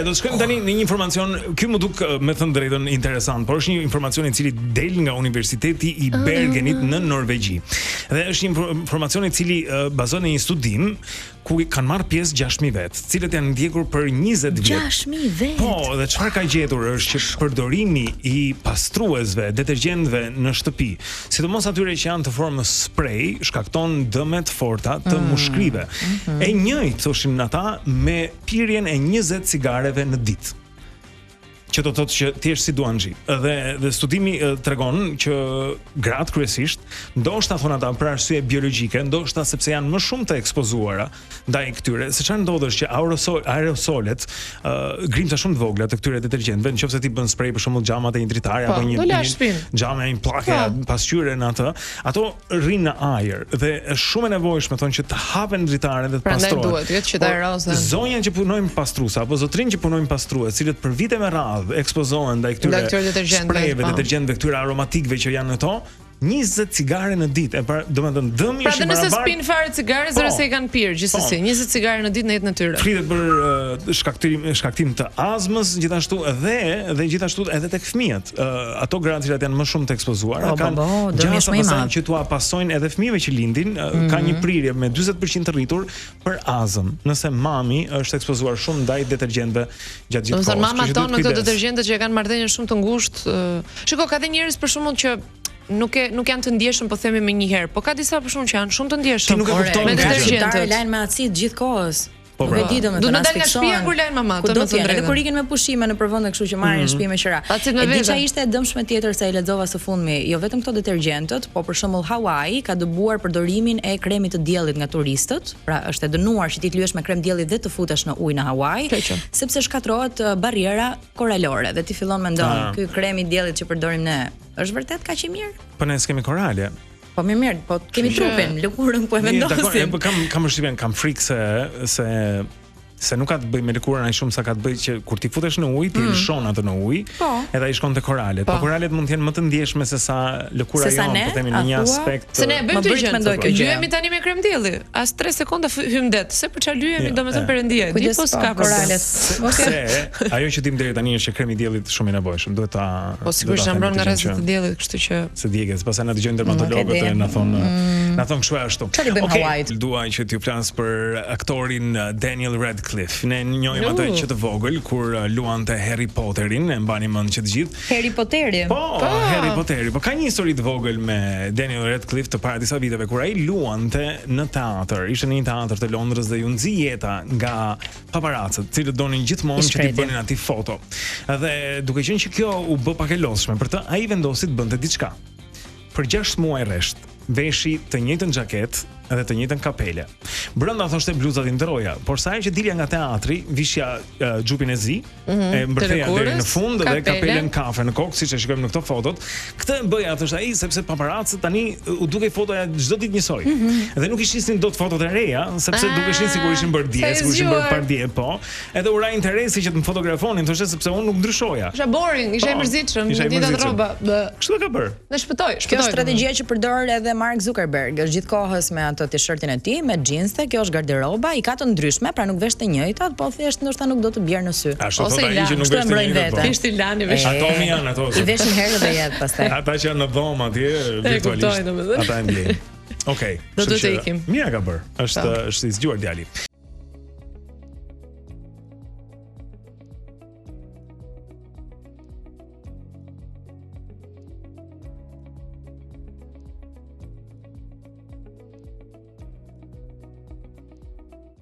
Do të shkojmë tani në një informacion, ky më duk me thënë drejtën interesant, por është një informacion I cili del nga Universiteti I Bergenit në Norvegji. Dhe është një informacion I cili bazohet në një studim ku kanë marrë pjesë 6.000 vet, të cilët janë ndjekur për 20 vjet. 6.000 vet. Po, dhe çfarë ka gjetur është që përdorimi I pastruesve, detergjentëve në shtëpi, sidomos atyre që janë të formës spray, shkakton dëme të forta të mushkrive. E njëjtë thoshin ata me pirjen e 20 cigareve në ditë. Që do të thotë që ti je si duanxhi. Dhe studimi tregon që gratë kryesisht, ndoshta thon ata për arsye biologjike, ndoshta sepse janë më shumë të ekspozuara ndaj këtyre. Se çfarë ndodh është që aerosolet, grimca shumë të vogla të këtyre detergjentëve, nëse ti bën spray për shembull xhamat e një dritare apo një xhame një pllake pasqyre në atë, ato rrinë në ajër dhe është shumë e nevojshme thonë që të hapen dritaren dhe të pastrohen. Prandaj duhet që të aerosen. Zonja që punojnë pastruesa apo zotrinj që punojnë pastrues, cilët për vite me radhë ekspozohen ndaj këtyre sprejeve, detergjentëve, këtyre aromatikëve që janë në to, 20 cigare në ditë. Domethënë dëmi është barabar. Pra nëse spin fare cigare, zero se I kanë pirë gjithsesi. 20 cigare në ditë në jetën e tyre. Flitet për shkaktim të azmës, gjithashtu dhe gjithashtu edhe tek fëmijët. Ato gratë që janë më shumë të ekspozuara kanë gjasa pasaj që tua pasojnë edhe fëmijëve që lindin, ka një prirje me 40% të rritur për azëm. Nëse mami është ekspozuar shumë ndaj detergjentëve gjatë gjithë kohës. Mama tonë me këto detergjente që kanë marrëdhënie shumë të ngushtë. Shiko, ka dhe njerëz për shembull që nuk janë të ndjeshëm, po themi me një herë, po ka disa për shkak që janë shumë të ndjeshëm. Me detergjente lajn me acid gjithkohës. Nuk e di domethënë. Do të dalë nga shtëpia kur lajn mama, të më thënë. Edhe kur ikin me pushime në përvende kështu që marrin shtëpi me qira. E di çfarë ishte e dëmshme tjetër se e lexova së fundmi, jo vetëm këto detergjentët, po për shembull Hawaii ka dëbuar përdorimin e kremit të diellit nga turistët, pra është e dënuar që ti të lyesh me krem dielli dhe të futesh në ujë në Hawaii, sepse shkatërrohet barriera koralore dhe ti fillon mendon, ky krem I diellit që përdorim ne, është vërtet kaq I mirë? Po ne s'kemi korale. Po mirë, po kemi trupin, lëkurën po e vendosim. Kam përshtypjen, kam frikë se nuk ka të bëj me lëkurën ai shumë sa ka të bëj që kur ti futesh në ujë, ti lëshon atë në ujë, edhe ai shkon te koralet. Po koralet mund të jenë më të ndjeshme se sa lëkura jonë, po themi në një aspekt. Se ne bëjmë të gjë. Lyhemi tani me krem dielli. As 3 sekonda hym det. Se për çfarë lyhemi domethënë perëndia. Di po s'ka koralet. Se ajo që dim deri tani është që kremi I diellit shumë I nevojshëm. Duhet ta Po sigurisht na mbron nga rrezet e diellit, kështu që se djegës, pastaj na dëgjojnë dermatologët dhe na thon kështu ashtu. Okej, duaj që t'ju flas për aktorin Daniel Radcliffe. Ne njohim atë që të vogël kur luante Harry Potterin, e mbani mend që të gjithë. Harry Potteri. Po, Harry Potteri. Po ka një histori të vogël me Daniel Radcliffe të para disa viteve kur ai luante në teatr. Ishte në një teatr të Londrës dhe ju nxi jeta nga paparacët, të cilët donin gjithmonë që t'i bënin atij foto. Dhe duke qenë që kjo u bë pak e lodhshme për të, ai vendosi të bënte diçka. Për 6 muaj rresht veshi të njëjtën xhaketë edhe të njëjtën kapele. Brenda thoshte bluzat I ndroja, por sa herë që dilja nga teatri, vishja xhupin e zi, e mbërtheja deri në fund dhe kapelen kafe në kokë, siç e shikojmë në këto fotot. Këtë bëja thoshte ai sepse paparacët tani u dukej fotoja çdo ditë njësoj. Dhe nuk I shisnin dot fotot e reja, sepse dukeshin sikur ishin bërë dje, sikur ishin bërë pardje, po. Edhe ura interesi që të më fotografonin, thoshte sepse unë nuk ndryshoja. Isha boring, isha I mërzitshëm, gjithë ato rroba. Kështu ka bërë. Ne shpëtoj. Kjo është strategjia që përdor edhe Mark Zuckerberg, është gjithkohës me ato t-shirtin e tij, me jeanste, kjo është garderoba, I ka të ndryshme, pra nuk vesh të njëjtat, po thjesht ndoshta nuk do të bjerë në sy. Ose I që nuk vesh të njëjtat. Thjesht I lani vesh. Ato mi janë ato. I veshin herë dhe jetë pastaj. Ata që janë në dhomë atje virtualisht. Ata e ndjejnë. Okej. Do të ikim. Mira ka bërë. Është I zgjuar djali.